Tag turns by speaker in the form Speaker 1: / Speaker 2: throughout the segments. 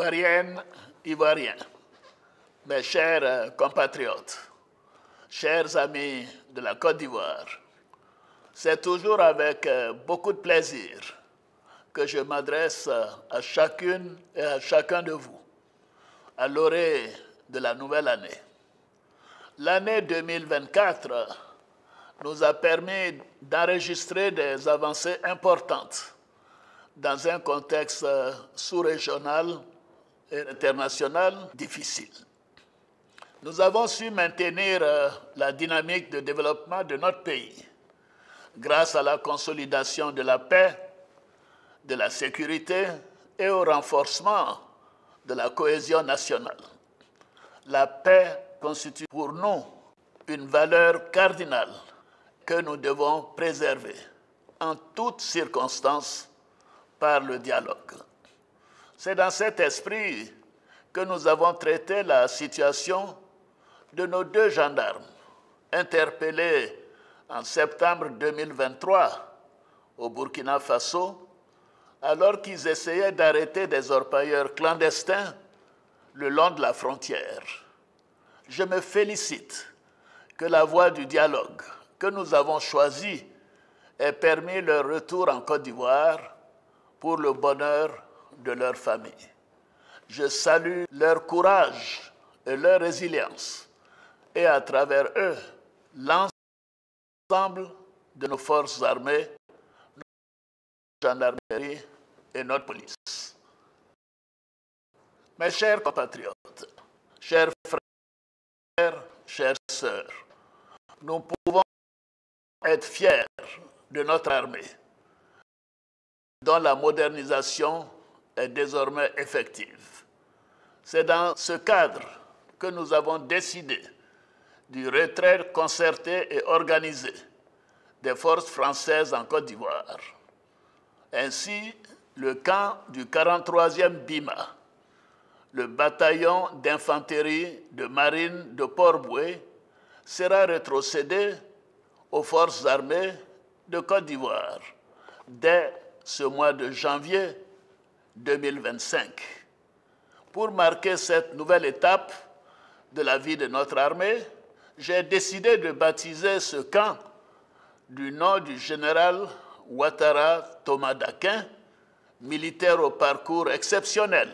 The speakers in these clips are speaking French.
Speaker 1: Ivoiriennes, Ivoiriens, mes chers compatriotes, chers amis de la Côte d'Ivoire, c'est toujours avec beaucoup de plaisir que je m'adresse à chacune et à chacun de vous à l'orée de la nouvelle année. L'année 2024 nous a permis d'enregistrer des avancées importantes dans un contexte sous-régional et international difficile. Nous avons su maintenir la dynamique de développement de notre pays grâce à la consolidation de la paix, de la sécurité et au renforcement de la cohésion nationale. La paix constitue pour nous une valeur cardinale que nous devons préserver en toutes circonstances par le dialogue. C'est dans cet esprit que nous avons traité la situation de nos deux gendarmes interpellés en septembre 2023 au Burkina Faso alors qu'ils essayaient d'arrêter des orpailleurs clandestins le long de la frontière. Je me félicite que la voie du dialogue que nous avons choisie ait permis leur retour en Côte d'Ivoire pour le bonheur de leur famille. Je salue leur courage et leur résilience et à travers eux, l'ensemble de nos forces armées, notre gendarmerie et notre police. Mes chers compatriotes, chers frères, chères sœurs, nous pouvons être fiers de notre armée, dont la modernisation est désormais effective. C'est dans ce cadre que nous avons décidé du retrait concerté et organisé des forces françaises en Côte d'Ivoire. Ainsi, le camp du 43e BIMA, le bataillon d'infanterie de marine de Port-Bouët, sera rétrocédé aux forces armées de Côte d'Ivoire dès ce mois de janvier 2025. Pour marquer cette nouvelle étape de la vie de notre armée, j'ai décidé de baptiser ce camp du nom du général Ouattara Thomas Dakin, militaire au parcours exceptionnel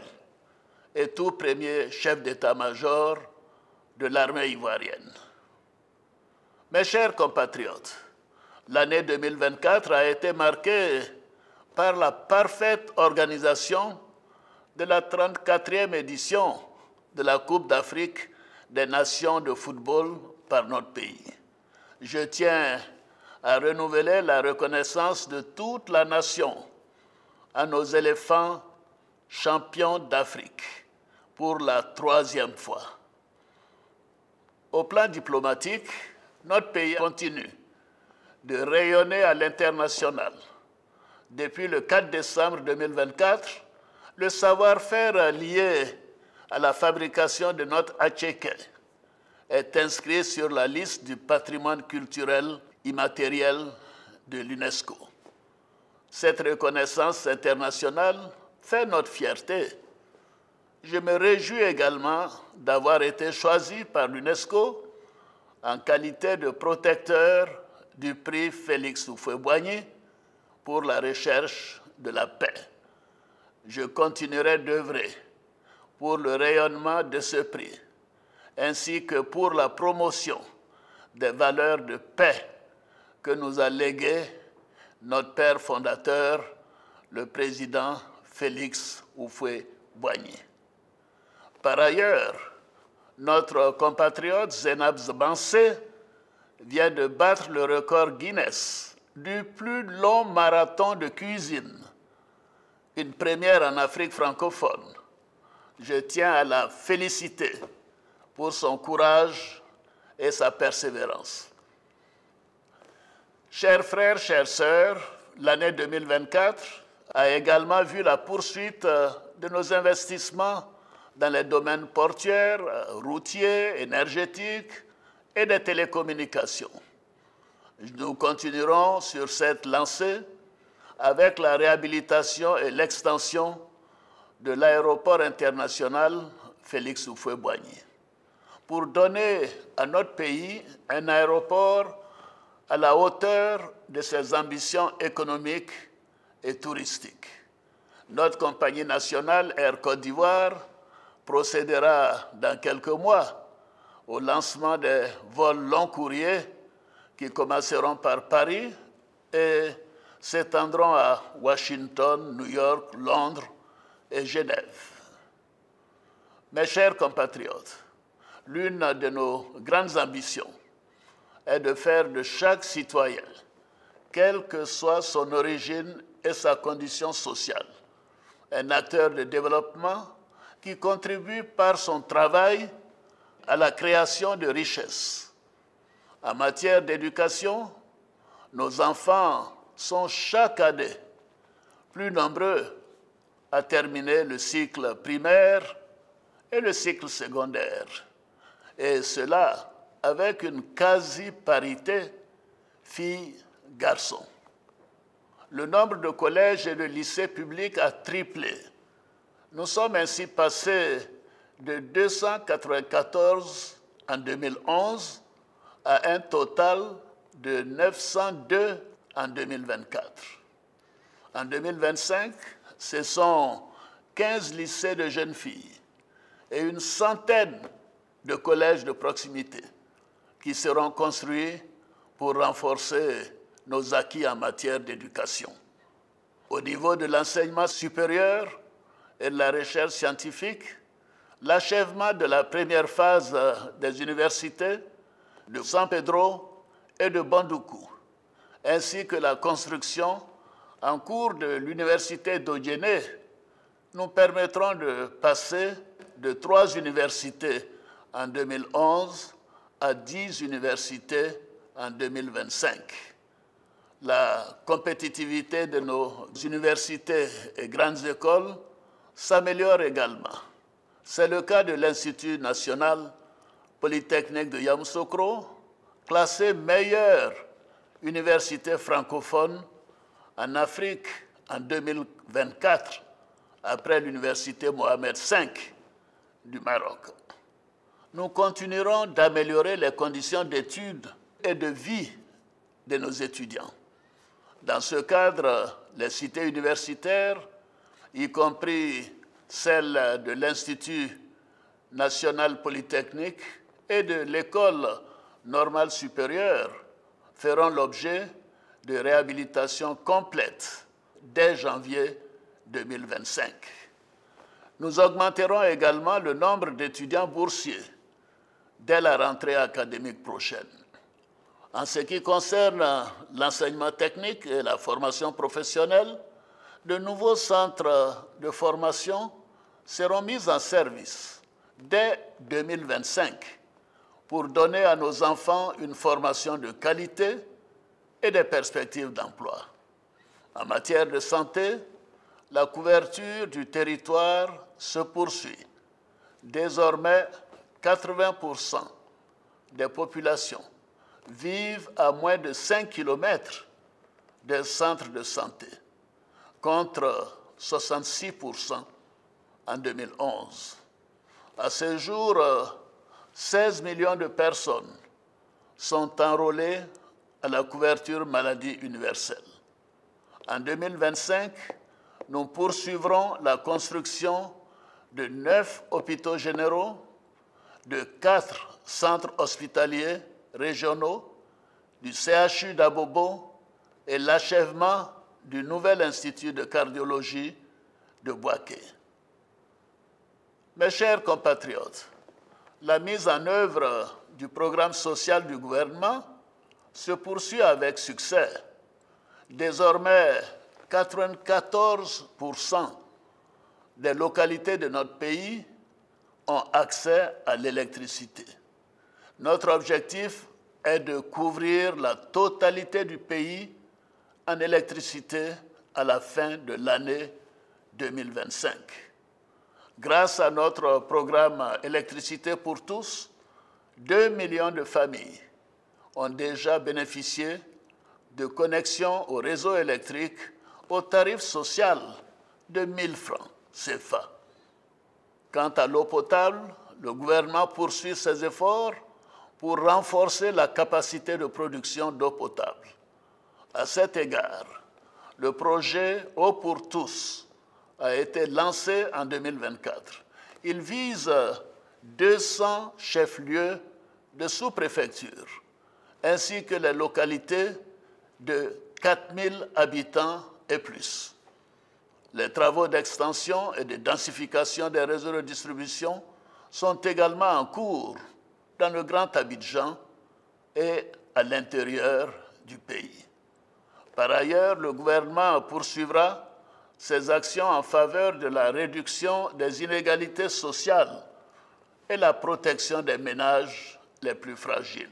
Speaker 1: et tout premier chef d'état-major de l'armée ivoirienne. Mes chers compatriotes, l'année 2024 a été marquée par la parfaite organisation de la 34e édition de la Coupe d'Afrique des Nations de football par notre pays. Je tiens à renouveler la reconnaissance de toute la nation à nos éléphants champions d'Afrique pour la 3e fois. Au plan diplomatique, notre pays continue de rayonner à l'international. Depuis le 4 décembre 2024, le savoir-faire lié à la fabrication de notre attiéké est inscrit sur la liste du patrimoine culturel immatériel de l'UNESCO. Cette reconnaissance internationale fait notre fierté. Je me réjouis également d'avoir été choisi par l'UNESCO en qualité de protecteur du prix Félix Houphouët-Boigny pour la recherche de la paix. je continuerai d'œuvrer pour le rayonnement de ce prix, ainsi que pour la promotion des valeurs de paix que nous a léguées notre père fondateur, le président Félix Houphouët-Boigny. Par ailleurs, notre compatriote Zeinab Bansé vient de battre le record Guinness du plus long marathon de cuisine, une première en Afrique francophone. Je tiens à la féliciter pour son courage et sa persévérance. Chers frères, chères sœurs, l'année 2024 a également vu la poursuite de nos investissements dans les domaines portuaires, routiers, énergétiques et des télécommunications. Nous continuerons sur cette lancée avec la réhabilitation et l'extension de l'aéroport international Félix Houphouët-Boigny, pour donner à notre pays un aéroport à la hauteur de ses ambitions économiques et touristiques. Notre compagnie nationale Air Côte d'Ivoire procédera dans quelques mois au lancement des vols long courriers qui commenceront par Paris et s'étendront à Washington, New York, Londres et Genève. Mes chers compatriotes, l'une de nos grandes ambitions est de faire de chaque citoyen, quelle que soit son origine et sa condition sociale, un acteur de développement qui contribue par son travail à la création de richesses. En matière d'éducation, nos enfants sont chaque année plus nombreux à terminer le cycle primaire et le cycle secondaire, et cela avec une quasi-parité filles-garçons. Le nombre de collèges et de lycées publics a triplé. Nous sommes ainsi passés de 294 en 2011 à un total de 902 en 2024. En 2025, ce sont 15 lycées de jeunes filles et une centaine de collèges de proximité qui seront construits pour renforcer nos acquis en matière d'éducation. Au niveau de l'enseignement supérieur et de la recherche scientifique, l'achèvement de la première phase des universités de San Pedro et de Bandoukou, ainsi que la construction en cours de l'université d'Odjené, nous permettront de passer de 3 universités en 2011 à 10 universités en 2025. La compétitivité de nos universités et grandes écoles s'améliore également. C'est le cas de l'Institut national polytechnique de Yamoussoukro, classé meilleure université francophone en Afrique en 2024, après l'université Mohamed V du Maroc. Nous continuerons d'améliorer les conditions d'études et de vie de nos étudiants. Dans ce cadre, les cités universitaires, y compris celles de l'Institut national polytechnique et de l'École normale supérieure, feront l'objet de réhabilitation complète dès janvier 2025. Nous augmenterons également le nombre d'étudiants boursiers dès la rentrée académique prochaine. En ce qui concerne l'enseignement technique et la formation professionnelle, de nouveaux centres de formation seront mis en service dès 2025 pour donner à nos enfants une formation de qualité et des perspectives d'emploi. En matière de santé, la couverture du territoire se poursuit. Désormais, 80% des populations vivent à moins de 5 km des centres de santé, contre 66% en 2011. À ce jour, 16 millions de personnes sont enrôlées à la couverture maladie universelle. En 2025, nous poursuivrons la construction de 9 hôpitaux généraux, de 4 centres hospitaliers régionaux, du CHU d'Abobo et l'achèvement du nouvel institut de cardiologie de Bouaké. Mes chers compatriotes, la mise en œuvre du programme social du gouvernement se poursuit avec succès. Désormais, 94% des localités de notre pays ont accès à l'électricité. Notre objectif est de couvrir la totalité du pays en électricité à la fin de l'année 2025. Grâce à notre programme Électricité pour tous, 2 millions de familles ont déjà bénéficié de connexions au réseau électrique au tarif social de 1 000 francs CFA. Quant à l'eau potable, le gouvernement poursuit ses efforts pour renforcer la capacité de production d'eau potable. À cet égard, le projet Eau pour tous a été lancé en 2024. Il vise 200 chefs-lieux de sous-préfecture, ainsi que les localités de 4 000 habitants et plus. Les travaux d'extension et de densification des réseaux de distribution sont également en cours dans le Grand Abidjan et à l'intérieur du pays. Par ailleurs, le gouvernement poursuivra ses actions en faveur de la réduction des inégalités sociales et la protection des ménages les plus fragiles.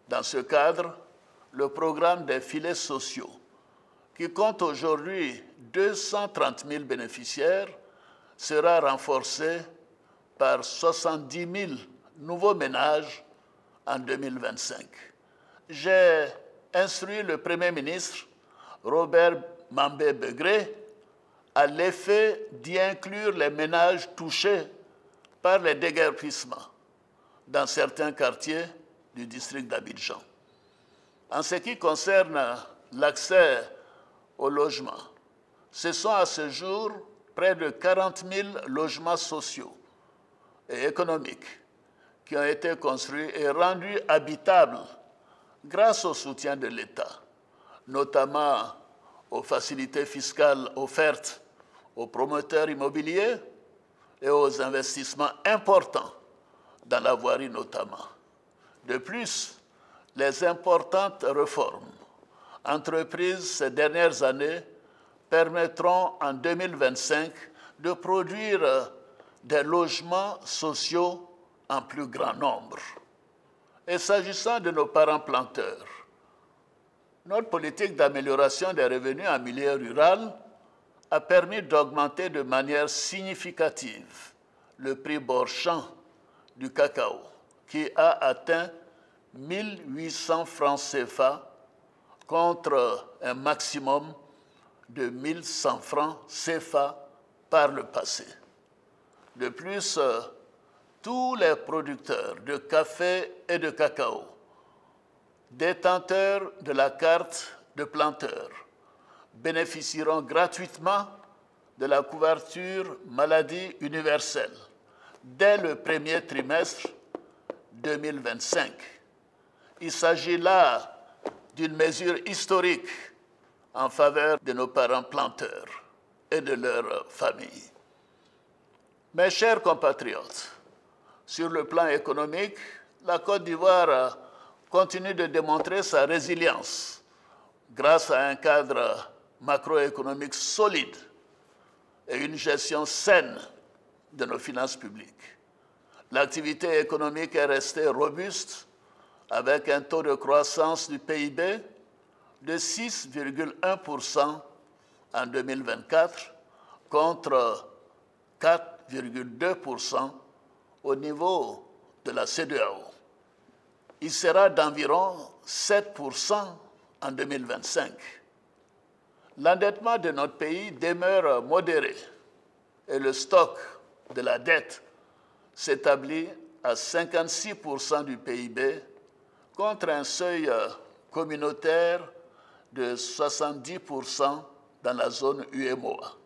Speaker 1: Dans ce cadre, le programme des filets sociaux, qui compte aujourd'hui 230 000 bénéficiaires, sera renforcé par 70 000 nouveaux ménages en 2025. J'ai instruit le Premier ministre, Robert Mambé-Begré, à l'effet d'y inclure les ménages touchés par les déguerpissements dans certains quartiers du district d'Abidjan. En ce qui concerne l'accès au logement, ce sont à ce jour près de 40 000 logements sociaux et économiques qui ont été construits et rendus habitables grâce au soutien de l'État, notamment aux facilités fiscales offertes aux promoteurs immobiliers et aux investissements importants dans la voirie notamment. De plus, les importantes réformes entreprises ces dernières années permettront en 2025 de produire des logements sociaux en plus grand nombre. Et s'agissant de nos parents planteurs, notre politique d'amélioration des revenus en milieu rural a permis d'augmenter de manière significative le prix bord champ du cacao, qui a atteint 1 800 francs CFA contre un maximum de 1 100 francs CFA par le passé. De plus, tous les producteurs de café et de cacao, détenteurs de la carte de planteur, bénéficieront gratuitement de la couverture maladie universelle dès le premier trimestre 2025. Il s'agit là d'une mesure historique en faveur de nos parents planteurs et de leurs familles. Mes chers compatriotes, sur le plan économique, la Côte d'Ivoire continue de démontrer sa résilience grâce à un cadre macroéconomique solide et une gestion saine de nos finances publiques. L'activité économique est restée robuste avec un taux de croissance du PIB de 6,1% en 2024 contre 4,2% au niveau de la CEDEAO. Il sera d'environ 7% en 2025. L'endettement de notre pays demeure modéré et le stock de la dette s'établit à 56% du PIB contre un seuil communautaire de 70% dans la zone UEMOA.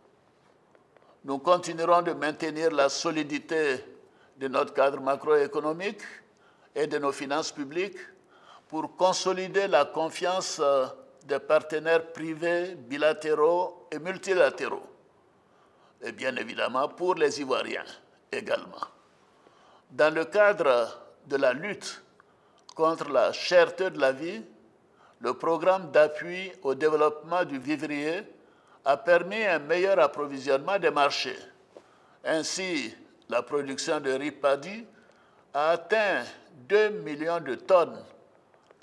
Speaker 1: Nous continuerons de maintenir la solidité de notre cadre macroéconomique et de nos finances publiques pour consolider la confiance des partenaires privés, bilatéraux et multilatéraux. Et bien évidemment pour les Ivoiriens également. Dans le cadre de la lutte contre la cherté de la vie, le programme d'appui au développement du vivrier a permis un meilleur approvisionnement des marchés. Ainsi, la production de riz paddy a atteint 2 millions de tonnes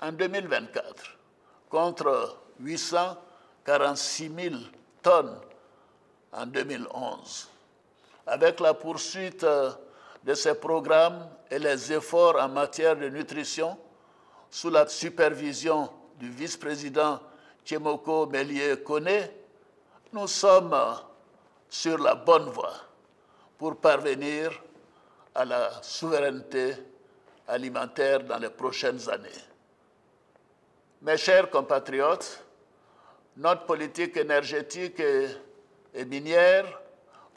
Speaker 1: en 2024, contre 846 000 tonnes en 2011. Avec la poursuite de ces programmes et les efforts en matière de nutrition, sous la supervision du vice-président Tchemoko Mélié-Koné, nous sommes sur la bonne voie pour parvenir à la souveraineté alimentaire dans les prochaines années. Mes chers compatriotes, notre politique énergétique et minière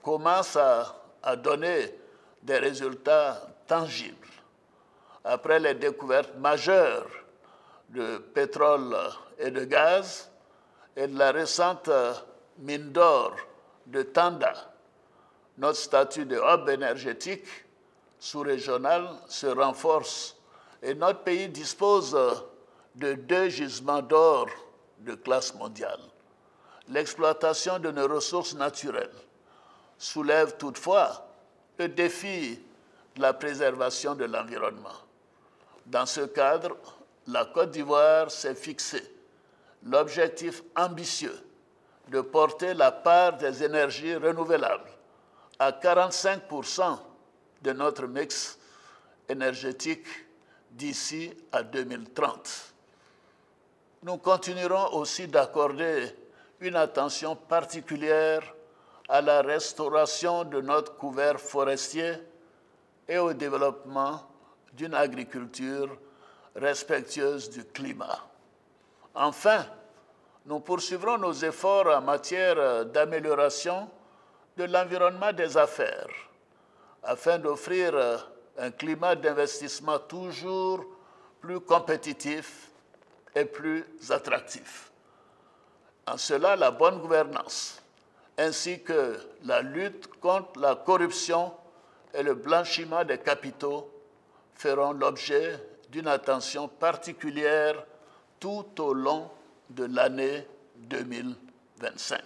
Speaker 1: commence à donner des résultats tangibles. Après les découvertes majeures de pétrole et de gaz et de la récente mine d'or de Tanda, notre statut de hub énergétique sous-régional se renforce et notre pays dispose de 2 gisements d'or de classe mondiale. L'exploitation de nos ressources naturelles soulève toutefois le défi de la préservation de l'environnement. Dans ce cadre, la Côte d'Ivoire s'est fixé l'objectif ambitieux de porter la part des énergies renouvelables à 45% de notre mix énergétique d'ici à 2030. Nous continuerons aussi d'accorder une attention particulière à la restauration de notre couvert forestier et au développement d'une agriculture respectueuse du climat. Enfin, nous poursuivrons nos efforts en matière d'amélioration de l'environnement des affaires, afin d'offrir un climat d'investissement toujours plus compétitif et plus attractif. En cela, la bonne gouvernance, ainsi que la lutte contre la corruption et le blanchiment des capitaux feront l'objet d'une attention particulière tout au long de l'année 2025.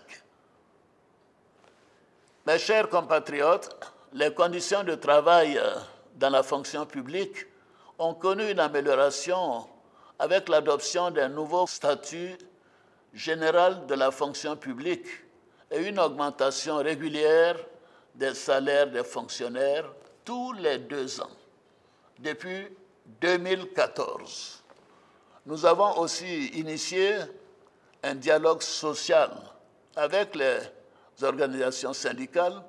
Speaker 1: Mes chers compatriotes, les conditions de travail dans la fonction publique ont connu une amélioration avec l'adoption d'un nouveau statut général de la fonction publique et une augmentation régulière des salaires des fonctionnaires tous les 2 ans, depuis 2014. Nous avons aussi initié un dialogue social avec les organisations syndicales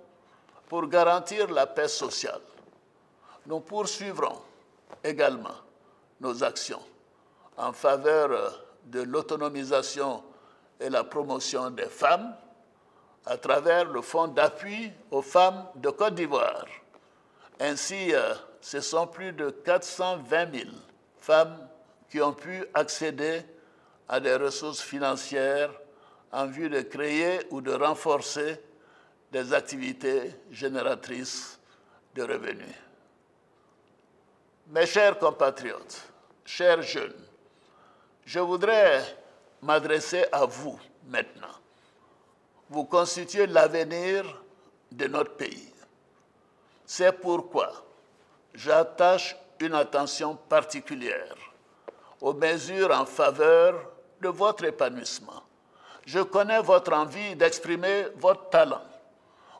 Speaker 1: pour garantir la paix sociale. Nous poursuivrons également nos actions en faveur de l'autonomisation et la promotion des femmes à travers le Fonds d'appui aux femmes de Côte d'Ivoire. Ainsi, ce sont plus de 420 000 femmes qui ont pu accéder à des ressources financières en vue de créer ou de renforcer des activités génératrices de revenus. Mes chers compatriotes, chers jeunes, je voudrais m'adresser à vous maintenant. Vous constituez l'avenir de notre pays. C'est pourquoi j'attache une attention particulière aux mesures en faveur de votre épanouissement. Je connais votre envie d'exprimer votre talent,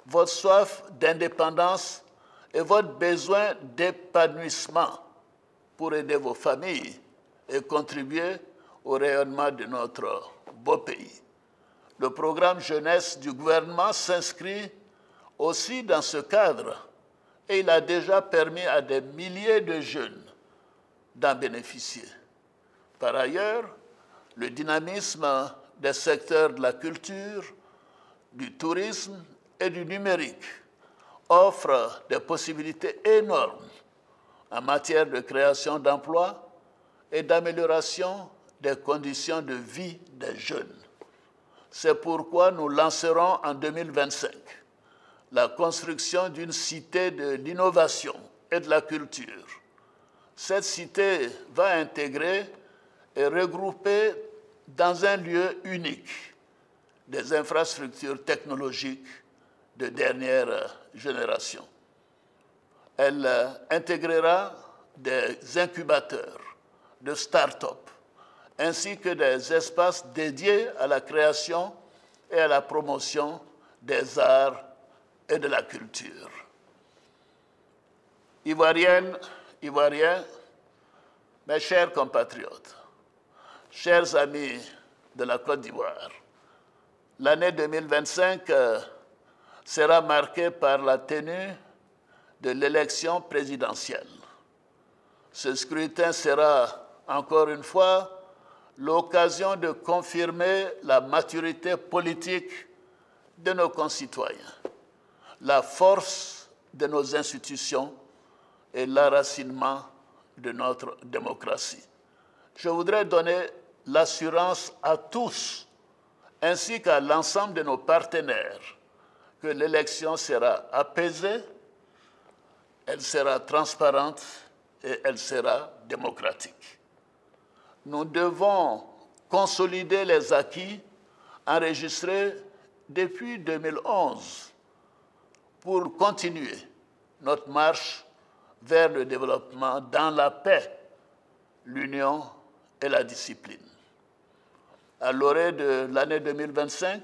Speaker 1: votre soif d'indépendance et votre besoin d'épanouissement pour aider vos familles et contribuer au rayonnement de notre beau pays. Le programme jeunesse du gouvernement s'inscrit aussi dans ce cadre et il a déjà permis à des milliers de jeunes d'en bénéficier. Par ailleurs, le dynamisme des secteurs de la culture, du tourisme et du numérique offre des possibilités énormes en matière de création d'emplois et d'amélioration des conditions de vie des jeunes. C'est pourquoi nous lancerons en 2025 la construction d'une cité de l'innovation et de la culture. Cette cité va intégrer et regrouper dans un lieu unique des infrastructures technologiques de dernière génération. Elle intégrera des incubateurs de start-up ainsi que des espaces dédiés à la création et à la promotion des arts et de la culture. Ivoiriennes, Ivoiriens, mes chers compatriotes, chers amis de la Côte d'Ivoire, l'année 2025 sera marquée par la tenue de l'élection présidentielle. Ce scrutin sera, encore une fois, l'occasion de confirmer la maturité politique de nos concitoyens, la force de nos institutions et l'enracinement de notre démocratie. Je voudrais donner l'assurance à tous, ainsi qu'à l'ensemble de nos partenaires, que l'élection sera apaisée, elle sera transparente et elle sera démocratique. Nous devons consolider les acquis enregistrés depuis 2011 pour continuer notre marche vers le développement dans la paix, l'union et la discipline. À l'orée de l'année 2025,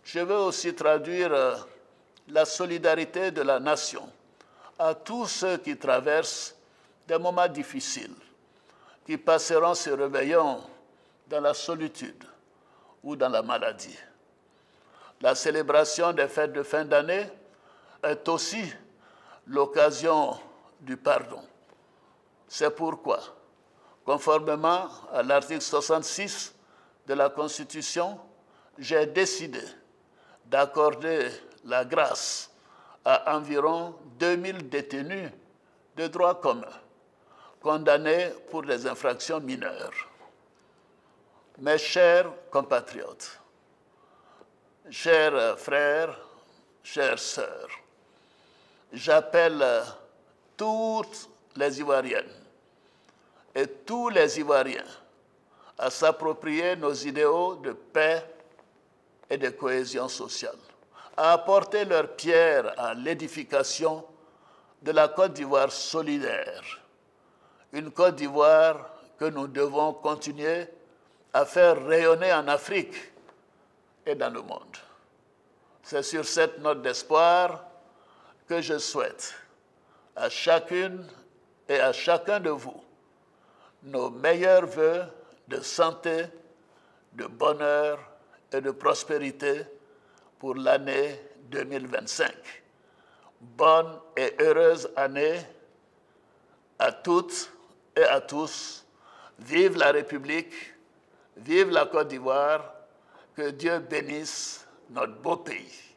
Speaker 1: je veux aussi traduire la solidarité de la nation à tous ceux qui traversent des moments difficiles, qui passeront se réveillant dans la solitude ou dans la maladie. La célébration des fêtes de fin d'année est aussi l'occasion du pardon. C'est pourquoi, conformément à l'article 66 de la Constitution, j'ai décidé d'accorder la grâce à environ 2000 détenus de droit commun, condamnés pour des infractions mineures. Mes chers compatriotes, chers frères, chères sœurs, j'appelle toutes les Ivoiriennes et tous les Ivoiriens à s'approprier nos idéaux de paix et de cohésion sociale, à apporter leur pierre à l'édification de la Côte d'Ivoire solidaire, une Côte d'Ivoire que nous devons continuer à faire rayonner en Afrique et dans le monde. C'est sur cette note d'espoir que je souhaite à chacune et à chacun de vous nos meilleurs vœux de santé, de bonheur et de prospérité pour l'année 2025. Bonne et heureuse année à toutes et à tous. Vive la République, vive la Côte d'Ivoire, que Dieu bénisse notre beau pays.